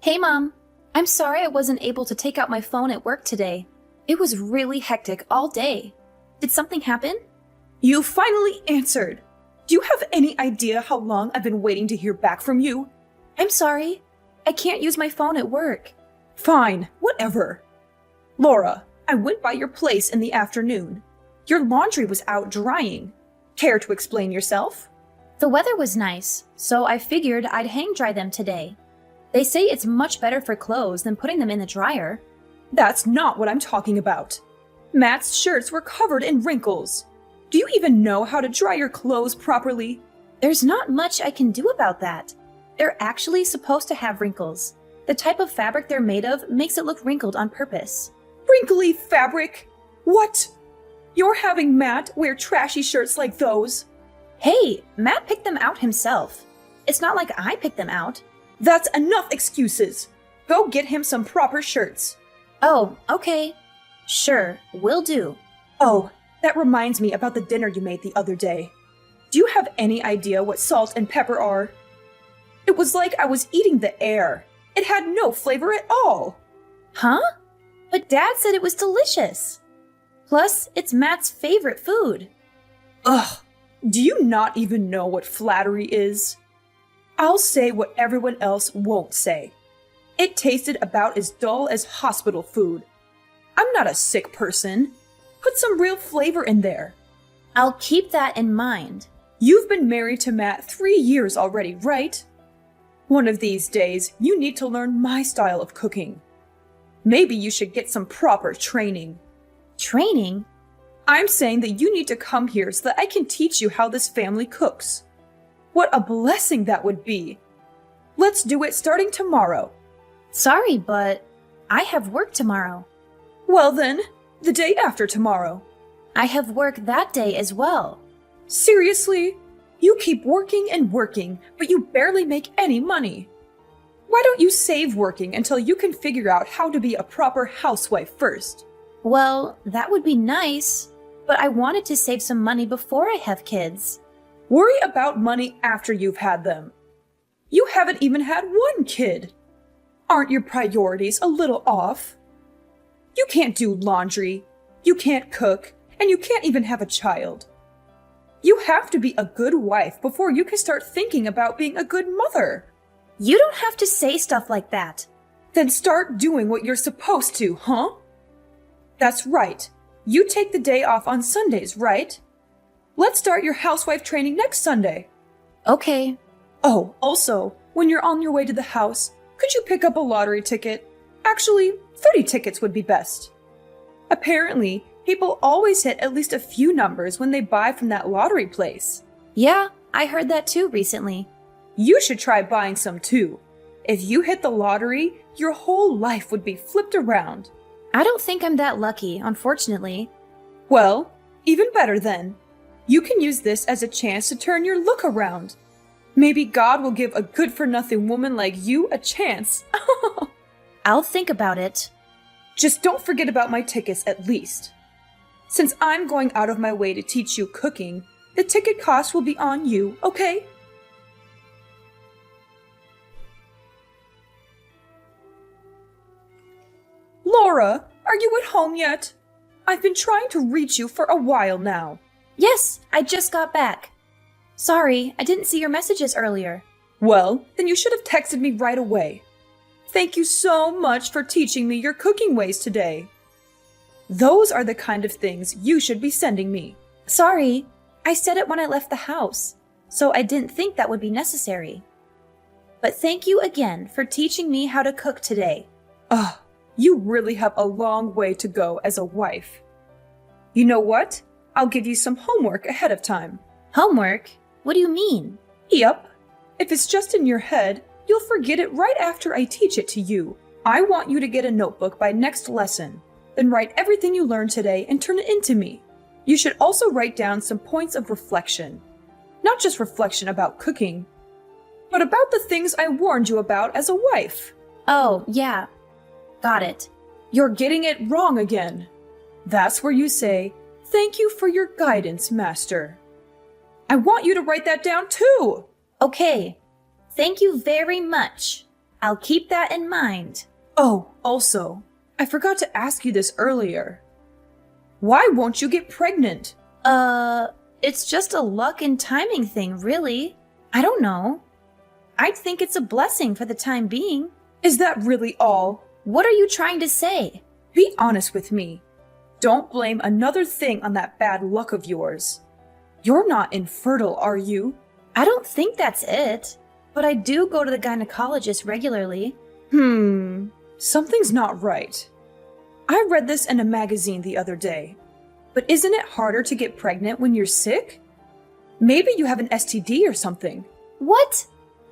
Hey, Mom. I'm sorry I wasn't able to take out my phone at work today. It was really hectic all day. Did something happen? You finally answered! Do you have any idea how long I've been waiting to hear back from you? I'm sorry. I can't use my phone at work. Fine, whatever. Laura, I went by your place in the afternoon. Your laundry was out drying. Care to explain yourself? The weather was nice, so I figured I'd hang dry them today. They say it's much better for clothes than putting them in the dryer. That's not what I'm talking about. Matt's shirts were covered in wrinkles. Do you even know how to dry your clothes properly? There's not much I can do about that. They're actually supposed to have wrinkles. The type of fabric they're made of makes it look wrinkled on purpose. Wrinkly fabric? What? You're having Matt wear trashy shirts like those? Hey, Matt picked them out himself. It's not like I picked them out. That's enough excuses. Go get him some proper shirts. Oh, okay. Sure, will do. Oh, that reminds me about the dinner you made the other day. Do you have any idea what salt and pepper are? It was like I was eating the air. It had no flavor at all. Huh? But Dad said it was delicious. Plus, it's Matt's favorite food. Ugh, do you not even know what flattery is? I'll say what everyone else won't say. It tasted about as dull as hospital food. I'm not a sick person. Put some real flavor in there. I'll keep that in mind. You've been married to Matt 3 years already, right? One of these days, you need to learn my style of cooking. Maybe you should get some proper training. Training? I'm saying that you need to come here so that I can teach you how this family cooks. What a blessing that would be. Let's do it starting tomorrow. Sorry, but I have work tomorrow. Well then, the day after tomorrow. I have work that day as well. Seriously? You keep working and working, but you barely make any money. Why don't you save working until you can figure out how to be a proper housewife first? Well, that would be nice, but I wanted to save some money before I have kids. Worry about money after you've had them. You haven't even had one kid. Aren't your priorities a little off? You can't do laundry, you can't cook, and you can't even have a child. You have to be a good wife before you can start thinking about being a good mother. You don't have to say stuff like that. Then start doing what you're supposed to, huh? That's right. You take the day off on Sundays, right? Let's start your housewife training next Sunday. Okay. Oh, also, when you're on your way to the house, could you pick up a lottery ticket? Actually, 30 tickets would be best. Apparently, people always hit at least a few numbers when they buy from that lottery place. Yeah, I heard that too recently. You should try buying some too. If you hit the lottery, your whole life would be flipped around. I don't think I'm that lucky, unfortunately. Well, even better then. You can use this as a chance to turn your look around. Maybe God will give a good-for-nothing woman like you a chance. I'll think about it. Just don't forget about my tickets at least. Since I'm going out of my way to teach you cooking, the ticket cost will be on you, okay? Laura, are you at home yet? I've been trying to reach you for a while now. Yes, I just got back. Sorry, I didn't see your messages earlier. Well, then you should have texted me right away. Thank you so much for teaching me your cooking ways today. Those are the kind of things you should be sending me. Sorry, I said it when I left the house, so I didn't think that would be necessary. But thank you again for teaching me how to cook today. Ugh, you really have a long way to go as a wife. You know what? I'll give you some homework ahead of time. Homework? What do you mean? Yep. If it's just in your head, you'll forget it right after I teach it to you. I want you to get a notebook by next lesson. Then write everything you learned today and turn it into me. You should also write down some points of reflection. Not just reflection about cooking, but about the things I warned you about as a wife. Oh, yeah. Got it. You're getting it wrong again. That's where you say, "Thank you for your guidance, Master." I want you to write that down too. Okay. Thank you very much. I'll keep that in mind. Oh, also, I forgot to ask you this earlier. Why won't you get pregnant? It's just a luck and timing thing, really. I don't know. I'd think it's a blessing for the time being. Is that really all? What are you trying to say? Be honest with me. Don't blame another thing on that bad luck of yours. You're not infertile, are you? I don't think that's it, but I do go to the gynecologist regularly. Something's not right. I read this in a magazine the other day. But isn't it harder to get pregnant when you're sick? Maybe you have an STD or something. What?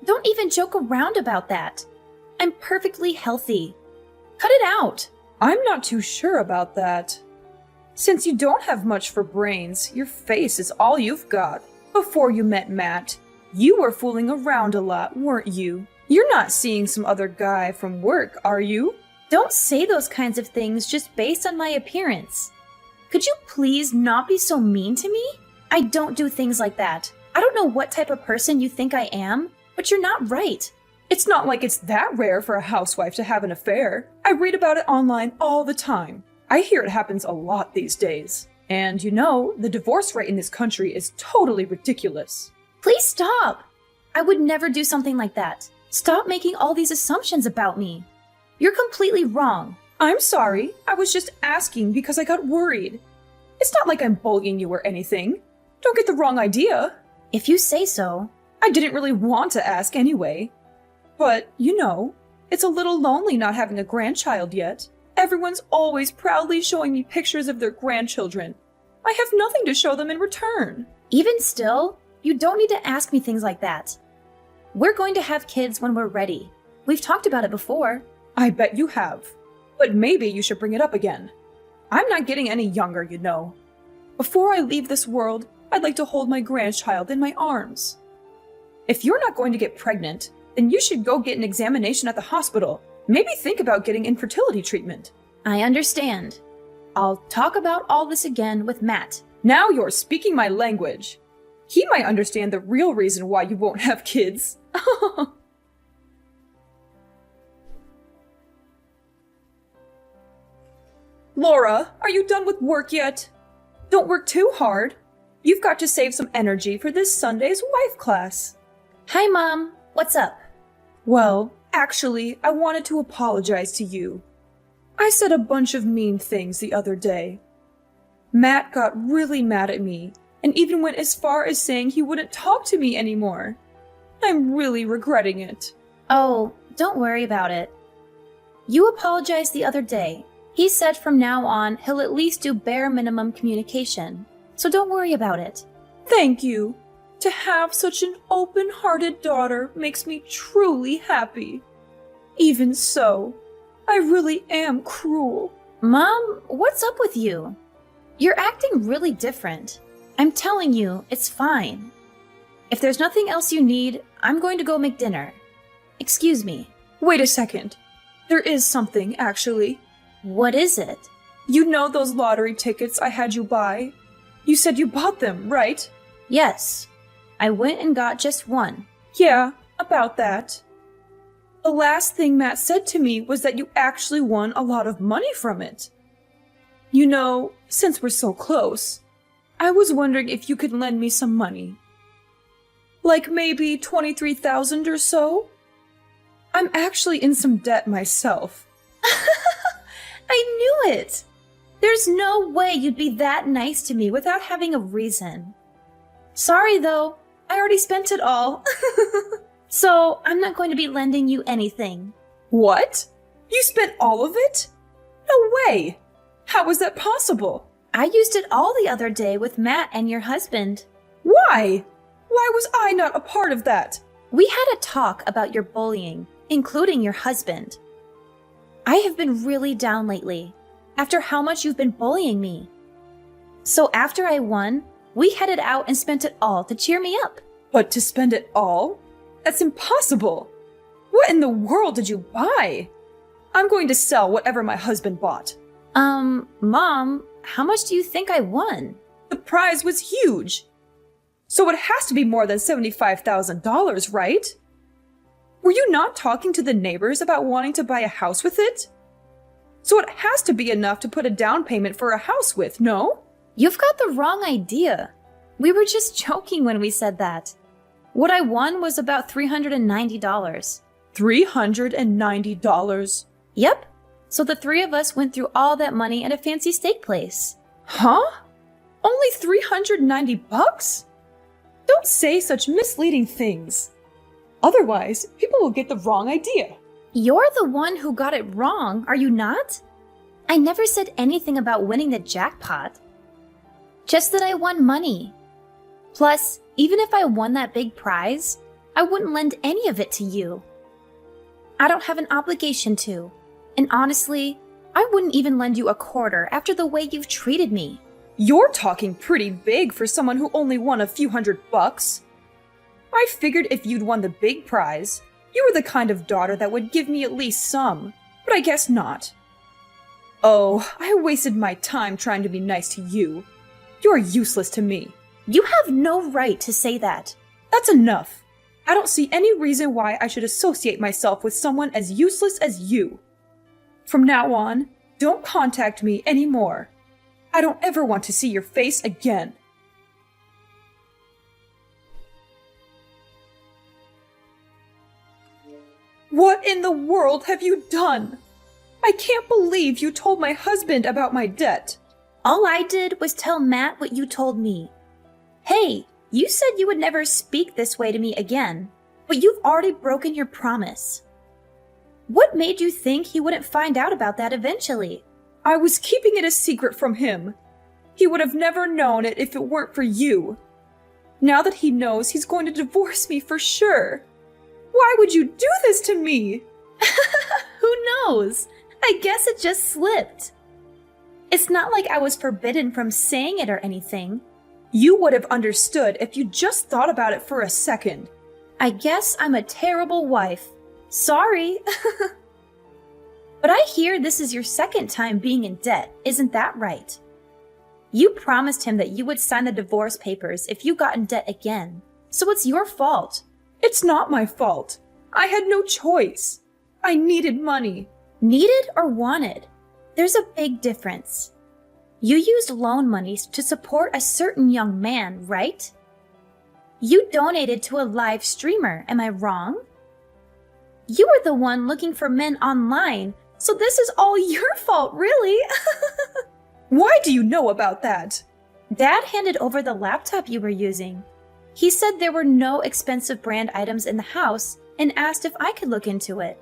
Don't even joke around about that. I'm perfectly healthy. Cut it out. I'm not too sure about that. Since you don't have much for brains, your face is all you've got. Before you met Matt, you were fooling around a lot, weren't you? You're not seeing some other guy from work, are you? Don't say those kinds of things just based on my appearance. Could you please not be so mean to me? I don't do things like that. I don't know what type of person you think I am, but you're not right. It's not like it's that rare for a housewife to have an affair. I read about it online all the time. I hear it happens a lot these days. And you know, the divorce rate in this country is totally ridiculous. Please stop. I would never do something like that. Stop making all these assumptions about me. You're completely wrong. I'm sorry. I was just asking because I got worried. It's not like I'm bullying you or anything. Don't get the wrong idea. If you say so. I didn't really want to ask anyway. But, you know, it's a little lonely not having a grandchild yet. Everyone's always proudly showing me pictures of their grandchildren. I have nothing to show them in return. Even still, you don't need to ask me things like that. We're going to have kids when we're ready. We've talked about it before. I bet you have. But maybe you should bring it up again. I'm not getting any younger, you know. Before I leave this world, I'd like to hold my grandchild in my arms. If you're not going to get pregnant, then you should go get an examination at the hospital. Maybe think about getting infertility treatment. I understand. I'll talk about all this again with Matt. Now you're speaking my language. He might understand the real reason why you won't have kids. Laura, are you done with work yet? Don't work too hard. You've got to save some energy for this Sunday's wife class. Hi, Mom. What's up? Well, actually, I wanted to apologize to you. I said a bunch of mean things the other day. Matt got really mad at me and even went as far as saying he wouldn't talk to me anymore. I'm really regretting it. Oh, don't worry about it. You apologized the other day. He said from now on he'll at least do bare minimum communication, so don't worry about it. Thank you. To have such an open-hearted daughter makes me truly happy. Even so, I really am cruel. Mom, what's up with you? You're acting really different. I'm telling you, it's fine. If there's nothing else you need, I'm going to go make dinner. Excuse me. Wait a second. There is something, actually. What is it? You know those lottery tickets I had you buy? You said you bought them, right? Yes. I went and got just one. Yeah, about that. The last thing Matt said to me was that you actually won a lot of money from it. You know, since we're so close, I was wondering if you could lend me some money. Like maybe 23,000 or so? I'm actually in some debt myself. I knew it! There's no way you'd be that nice to me without having a reason. Sorry though, I already spent it all. So I'm not going to be lending you anything. What? You spent all of it? No way! How was that possible? I used it all the other day with Matt and your husband. Why? Why was I not a part of that? We had a talk about your bullying, including your husband. I have been really down lately, after how much you've been bullying me. So after I won, we headed out and spent it all to cheer me up. But to spend it all? That's impossible. What in the world did you buy? I'm going to sell whatever my husband bought. Mom, how much do you think I won? The prize was huge. So it has to be more than $75,000, right? Were you not talking to the neighbors about wanting to buy a house with it? So it has to be enough to put a down payment for a house with, no? You've got the wrong idea. We were just joking when we said that. What I won was about $390. $390? Yep. So the three of us went through all that money at a fancy steak place. Huh? Only $390? Don't say such misleading things. Otherwise, people will get the wrong idea. You're the one who got it wrong, are you not? I never said anything about winning the jackpot. Just that I won money. Plus, even if I won that big prize, I wouldn't lend any of it to you. I don't have an obligation to. And honestly, I wouldn't even lend you a quarter after the way you've treated me. You're talking pretty big for someone who only won a few $100. I figured if you'd won the big prize, you were the kind of daughter that would give me at least some, but I guess not. Oh, I wasted my time trying to be nice to you. You're useless to me. You have no right to say that. That's enough. I don't see any reason why I should associate myself with someone as useless as you. From now on, don't contact me anymore. I don't ever want to see your face again. What in the world have you done? I can't believe you told my husband about my debt. All I did was tell Matt what you told me. Hey, you said you would never speak this way to me again, but you've already broken your promise. What made you think he wouldn't find out about that eventually? I was keeping it a secret from him. He would have never known it if it weren't for you. Now that he knows, he's going to divorce me for sure. Why would you do this to me? Who knows? I guess it just slipped. It's not like I was forbidden from saying it or anything. You would have understood if you just thought about it for a second. I guess I'm a terrible wife. Sorry. But I hear this is your second time being in debt, isn't that right? You promised him that you would sign the divorce papers if you got in debt again, so it's your fault. It's not my fault. I had no choice. I needed money. Needed or wanted? There's a big difference. You used loan monies to support a certain young man, right? You donated to a live streamer, am I wrong? You were the one looking for men online, so this is all your fault, really. Why do you know about that? Dad handed over the laptop you were using. He said there were no expensive brand items in the house and asked if I could look into it.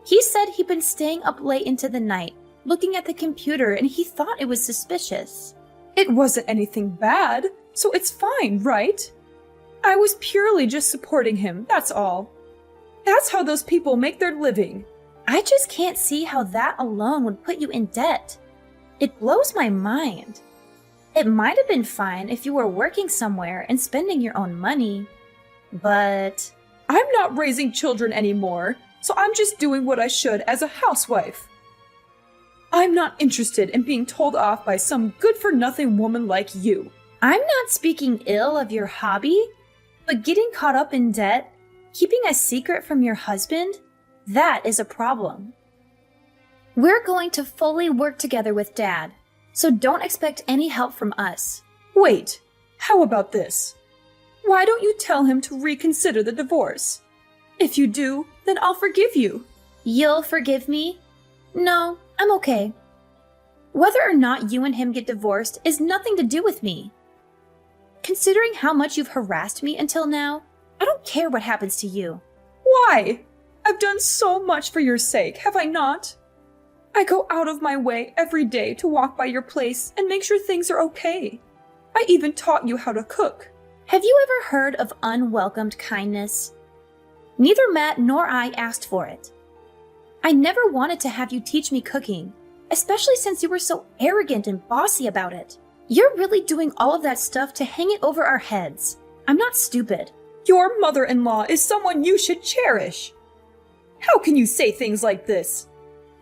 He said he'd been staying up late into the night, looking at the computer, and he thought it was suspicious. It wasn't anything bad, so it's fine, right? I was purely just supporting him, that's all. That's how those people make their living. I just can't see how that alone would put you in debt. It blows my mind. It might have been fine if you were working somewhere and spending your own money, but... I'm not raising children anymore, so I'm just doing what I should as a housewife. I'm not interested in being told off by some good-for-nothing woman like you. I'm not speaking ill of your hobby, but getting caught up in debt, keeping a secret from your husband, that is a problem. We're going to fully work together with Dad, so don't expect any help from us. Wait, how about this? Why don't you tell him to reconsider the divorce? If you do, then I'll forgive you. You'll forgive me? No, I'm okay. Whether or not you and him get divorced is nothing to do with me. Considering how much you've harassed me until now, I don't care what happens to you. Why? I've done so much for your sake, have I not? I go out of my way every day to walk by your place and make sure things are okay. I even taught you how to cook. Have you ever heard of unwelcomed kindness? Neither Matt nor I asked for it. I never wanted to have you teach me cooking, especially since you were so arrogant and bossy about it. You're really doing all of that stuff to hang it over our heads. I'm not stupid. Your mother-in-law is someone you should cherish. How can you say things like this?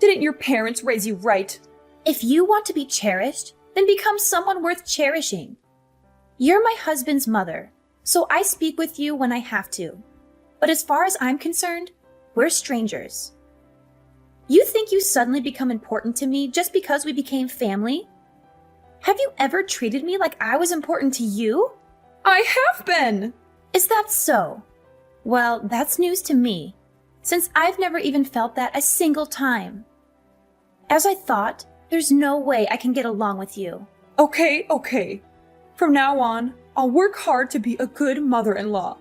Didn't your parents raise you right? If you want to be cherished, then become someone worth cherishing. You're my husband's mother, so I speak with you when I have to. but as far as I'm concerned, we're strangers. You think you suddenly become important to me just because we became family? Have you ever treated me like I was important to you? I have been! Is that so? Well, that's news to me, since I've never even felt that a single time. As I thought, there's no way I can get along with you. Okay. From now on, I'll work hard to be a good mother-in-law.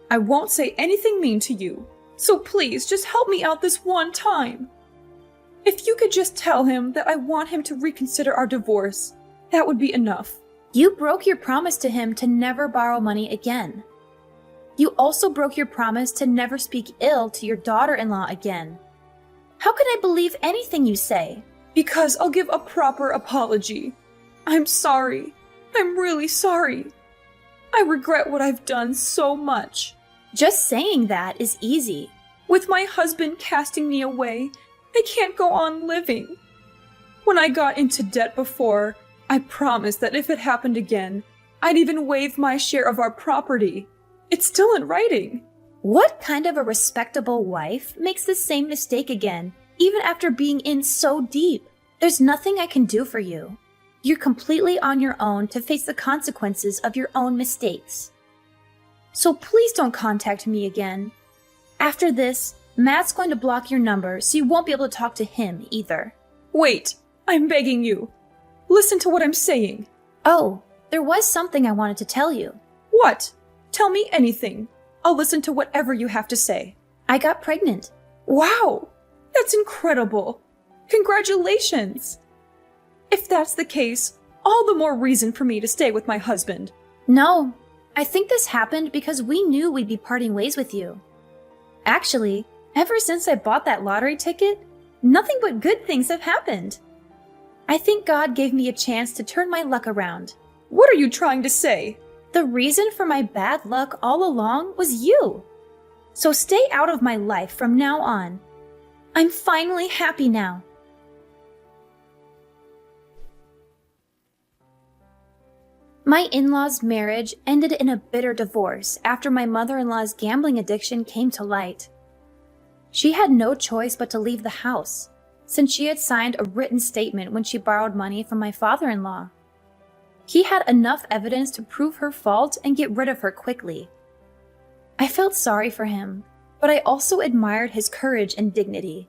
I won't say anything mean to you, so please just help me out this one time. If you could just tell him that I want him to reconsider our divorce, that would be enough. You broke your promise to him to never borrow money again. You also broke your promise to never speak ill to your daughter-in-law again. How can I believe anything you say? Because I'll give a proper apology. I'm sorry. I'm really sorry. I regret what I've done so much. Just saying that is easy. With my husband casting me away, I can't go on living. When I got into debt before, I promised that if it happened again, I'd even waive my share of our property. It's still in writing. What kind of a respectable wife makes the same mistake again, even after being in so deep? There's nothing I can do for you. You're completely on your own to face the consequences of your own mistakes. So please don't contact me again. After this, Matt's going to block your number so you won't be able to talk to him either. Wait, I'm begging you. Listen to what I'm saying. Oh, there was something I wanted to tell you. What? Tell me anything. I'll listen to whatever you have to say. I got pregnant. Wow, that's incredible. Congratulations. If that's the case, all the more reason for me to stay with my husband. No, I think this happened because we knew we'd be parting ways with you. Actually, ever since I bought that lottery ticket, nothing but good things have happened. I think God gave me a chance to turn my luck around. What are you trying to say? The reason for my bad luck all along was you. So stay out of my life from now on. I'm finally happy now. My in-laws' marriage ended in a bitter divorce after my mother-in-law's gambling addiction came to light. She had no choice but to leave the house, since she had signed a written statement when she borrowed money from my father-in-law. He had enough evidence to prove her fault and get rid of her quickly. I felt sorry for him, but I also admired his courage and dignity.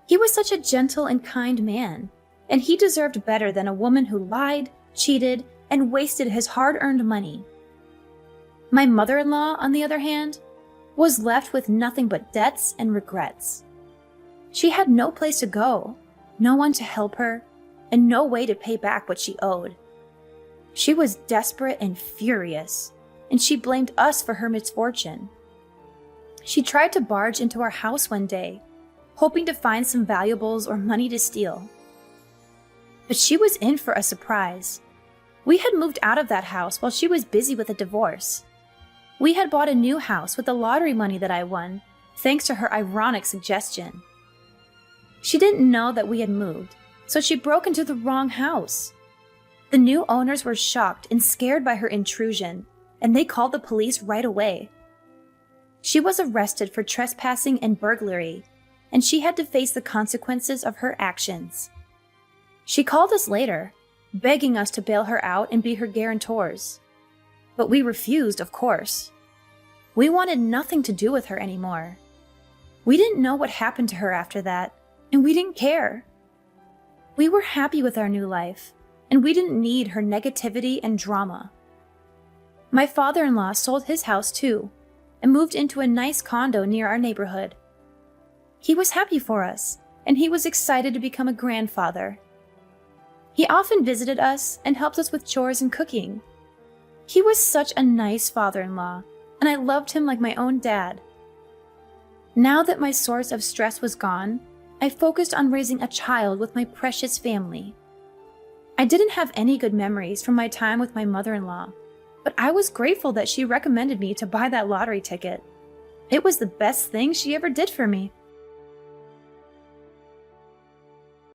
He was such a gentle and kind man, and he deserved better than a woman who lied, cheated, and wasted his hard-earned money. My mother-in-law, on the other hand, was left with nothing but debts and regrets. She had no place to go, no one to help her, and no way to pay back what she owed. She was desperate and furious, and she blamed us for her misfortune. She tried to barge into our house one day, hoping to find some valuables or money to steal. But she was in for a surprise. We had moved out of that house while she was busy with a divorce. We had bought a new house with the lottery money that I won, thanks to her ironic suggestion. She didn't know that we had moved, so she broke into the wrong house. The new owners were shocked and scared by her intrusion, and they called the police right away. She was arrested for trespassing and burglary, and she had to face the consequences of her actions. She called us later, begging us to bail her out and be her guarantors. But we refused, of course. We wanted nothing to do with her anymore. We didn't know what happened to her after that, and we didn't care. We were happy with our new life, and we didn't need her negativity and drama. My father-in-law sold his house too, and moved into a nice condo near our neighborhood. He was happy for us, and he was excited to become a grandfather. He often visited us and helped us with chores and cooking. He was such a nice father-in-law, and I loved him like my own dad. Now that my source of stress was gone, I focused on raising a child with my precious family. I didn't have any good memories from my time with my mother-in-law, but I was grateful that she recommended me to buy that lottery ticket. It was the best thing she ever did for me.